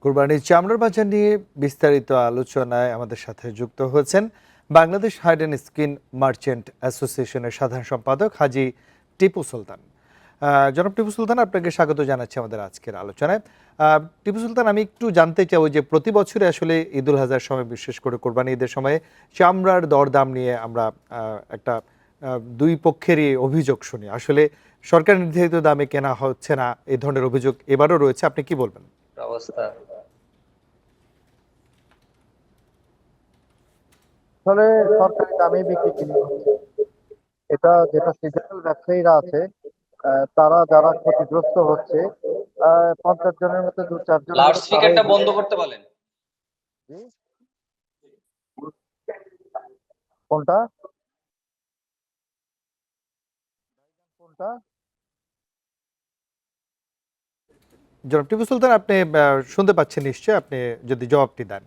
কোরবানির চামড়ার বাজার নিয়ে বিস্তারিত আলোচনায় আমাদের সাথে যুক্ত হয়েছেন Bangladesh hide and skin merchant অ্যাসোসিয়েশনের সাধারণ সম্পাদক হাজী টিপু সুলতান। জনাব টিপু সুলতান, আপনাকে স্বাগত জানাচ্ছি আমাদের আজকের আলোচনায়। টিপু সুলতান, আমি একটু জানতে চাই যে প্রতি বছরে আসলে ঈদুল আজহার সময়, বিশেষ করে কোরবানি ঈদের সময়ে চামড়ার দরদাম নিয়ে আমরা একটা দুই পক্ষেরই অভিযোগ শুনি। আসলে সরকার নির্ধারিত দামে কেনা হচ্ছে না, এই ধরনের অভিযোগ এবারও রয়েছে। আপনি কি বলবেন? অবস্থা আসলে সরকারি দামে বিক্রি কিনে হচ্ছে। এটা যেটা সিজনাল ব্যবসায়ীরা আছে, তারা যারা ক্ষতিগ্রস্ত হচ্ছে, 50 জনের মধ্যে 2-4 জন লাউড হলো স্পিকারটা বন্ধ করতে বলেন। কোনটা কোনটা জনাব টিপু সুলতান, আপনি শুনতে পাচ্ছেন নিশ্চয়, আপনি যদি জবাবটি দেন।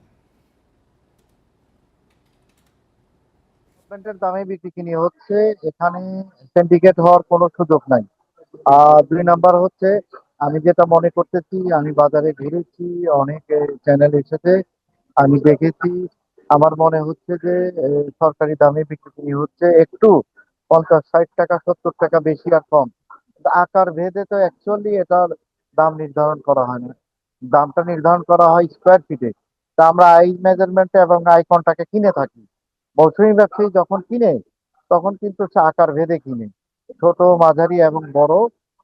গভর্নমেন্টের দামে বিক্রি কিনে হচ্ছে, এখানে সিন্ডিকেট হওয়ার কোনো সুযোগ নাই। আর 2 নাম্বার হচ্ছে, আমি যেটা মনে করতেছি, আমি বাজারে ঘুরেছি, অনেক চ্যানেল এসেছে, আমি দেখেছি, আমার মনে হচ্ছে যে সরকারি দামে বিক্রি কিনে হচ্ছে একটু 50-60 টাকা 70 টাকা বেশি আর কম। কিন্তু আকার ভেদে তো অ্যাকচুয়ালি এটার দাম নির্ধারণ করা হয় না, দামটা নির্ধারণ করা হয় স্কোয়ার ফিটে। তা আমরা আই মেজারমেন্টে এবং আইকনটাকে কিনে থাকি। মৌসুমী ব্যবসায়ী যখন কিনে, তখন কিন্তু সে আকার ভেদে কিনে, ছোট, মাঝারি এবং বড়।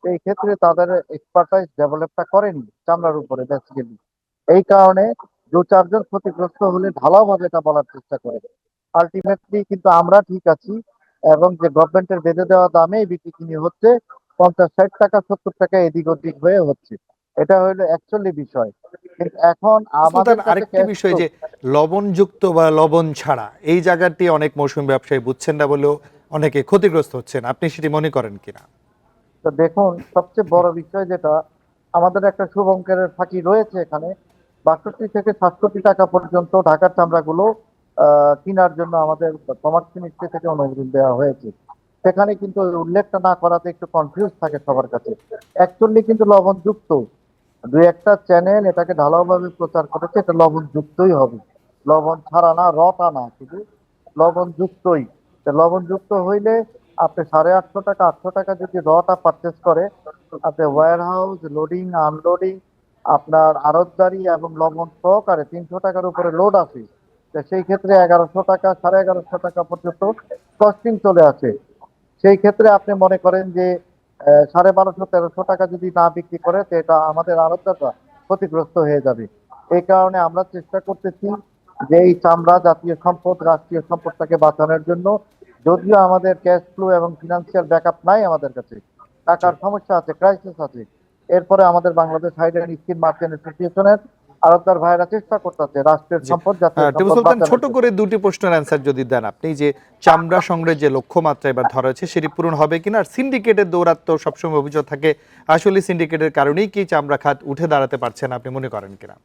এই ক্ষেত্রে তাদের এক্সপার্টাইজ ডেভেলপটা করেনি চামড়ার উপরে বেসিক্যালি। এই কারণে 2-4 জন ক্ষতিগ্রস্ত হলে ঢালাওভাবে এটা বলার চেষ্টা করে। আলটিমেটলি কিন্তু আমরা ঠিক আছি, এবং যে গভর্নমেন্টের বেঁধে দেওয়া দামে বিক্রি কিনে হচ্ছে, 50-60 টাকা 70 টাকা এদিক ওদিক হয়ে হচ্ছে। এটা হলো অ্যাকচুয়ালি বিষয়। কিন্তু এখন আমাদের সুলতান, কাছে আরেকটি ক্যাশ বিষয় ফ্লো। যে লবণযুক্ত বা লবণ ছাড়া এই জায়গাটি অনেক মৌসুমী ব্যবসায়ী বুঝছেন না বলেও অনেকে ক্ষতিগ্রস্ত হচ্ছেন। আপনি সেটি মনে করেন কিনা? তো দেখুন, সবচেয়ে বড় বিষয় যেটা, আমাদের একটা শুভঙ্করের ফাঁকি রয়েছে এখানে। 62 থেকে 67 টাকা পর্যন্ত ঢাকার চামড়াগুলো কেনার জন্য আমাদের কমার্স মিনিস্ট্রি থেকে অনুমোদন দেওয়া হয়েছে। সেখানে কিন্তু ওই উল্লেখটা না করাতে একটু কনফিউজ থাকে সবার কাছে। অ্যাকচুয়ালি কিন্তু লবণযুক্ত। 2-1টা চ্যানেল এটাকে ঢালাওভাবে প্রচার করেছে, এটা লবণযুক্তই হবে, লবণ ছাড়া না, রটা না, শুধু লবণযুক্তই। তো লবণযুক্ত হইলে আপনি 850 টাকা 800 টাকা যদি রটা পারচেস করে, আপনি ওয়্যার হাউস, লোডিং, আনলোডিং, আপনার আড়তদারি এবং লবণ সহকারে 300 টাকার উপরে লোড আছে। তো সেই ক্ষেত্রে 1100 টাকা 1150 টাকা পর্যন্ত কস্টিং চলে আসে। সেই ক্ষেত্রে আপনি মনে করেন যে 1250-1300 টাকা যদি না বিক্রি করে, তো এটা আমাদের আড়তদাররা ক্ষতিগ্রস্ত হয়ে যাবে। এই কারণে আমরা চেষ্টা করতেছি যে এই চামড়া জাতীয় সম্পদ, রাষ্ট্রীয় সম্পদটাকে বাঁচানোর জন্য। যদিও আমাদের ক্যাশ ফ্লো এবং ফিনান্সিয়াল ব্যাকআপ নাই আমাদের কাছে, টাকার সমস্যা আছে, ক্রাইসিস আছে, এরপরে আমাদের Bangladesh hide and skin merchant অ্যাসোসিয়েশনের আড়তদার ভাইরা চেষ্টা করতেছে রাষ্ট্রের জি। সম্পদ, জাতীয় টিপু সম্পদ সুলতান, বাঁচানোর ছোট জন্য। করে দুটি প্রশ্নের অ্যান্সার যদি দেন আপনি, যে চামড়া সংগ্রহের যে লক্ষ্যমাত্রা এবার ধরা হয়েছে সেটি পূরণ হবে কিনা, আর সিন্ডিকেটের দৌরাত্ম্য সবসময় অভিযোগ থাকে, আসলে সিন্ডিকেটের কারণেই কি চামড়া খাত উঠে দাঁড়াতে পারছে না, আপনি মনে করেন কিনা?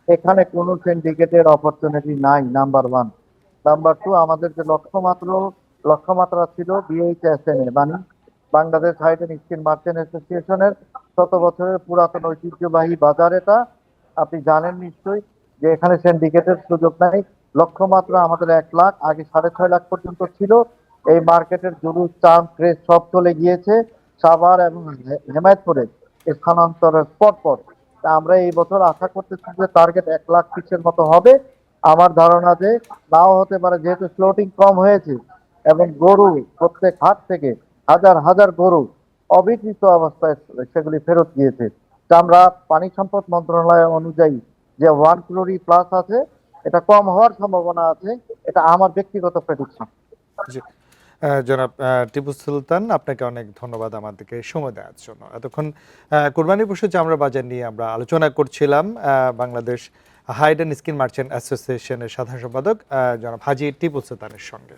এখানে কোনো সিন্ডিকেটের অপরচুনিটি নাই, নাম্বার 1। নাম্বার 2, আমাদের যে লক্ষ্যমাত্রা ছিল BHSNA, মানে Bangladesh hide and skin merchant অ্যাসোসিয়েশনের 100 বছরের পুরাতন ঐতিহ্যবাহী বাজার এটা। আপনি জানেন নিশ্চয়ই যে এখানে সিন্ডিকেটের সুযোগ নাই। লক্ষ্যমাত্রা আমাদের 1 লাখ, আগে 6.5 লাখ পর্যন্ত ছিল। এই মার্কেটের জরুর চাম ক্রেজ সব চলে গিয়েছে সাভার এবং হেমায়তপুরে স্থানান্তরের পর। তা আমরা এই বছর আশা করতেছি যে টার্গেট 1 লাখ পিসের মতো হবে। আমার ধারণা যে নাও হতে পারে, যেহেতু ফ্লোটিং কম হয়েছে এবং গরু প্রত্যেক হাট থেকে হাজার হাজার গরু অবিকৃত অবস্থায় সেগুলি ফেরত গিয়েছে। তা আমরা পানি সম্পদ মন্ত্রণালয় অনুযায়ী যে 1 ক্লোরি প্লাস আছে, এটা কম হওয়ার সম্ভাবনা আছে। এটা আমার ব্যক্তিগত প্রেডিকশন। জি। জনাব টিপু সুলতান, আপনাকে অনেক ধন্যবাদ আমাদেরকে সময় দেওয়ার জন্য। এতক্ষণ কোরবানি পশু চামড়া বাজার নিয়ে আমরা আলোচনা করছিলাম Bangladesh hide and skin merchant অ্যাসোসিয়েশনের সাধারণ সম্পাদক জনাব হাজী টিপু সুলতানের সঙ্গে।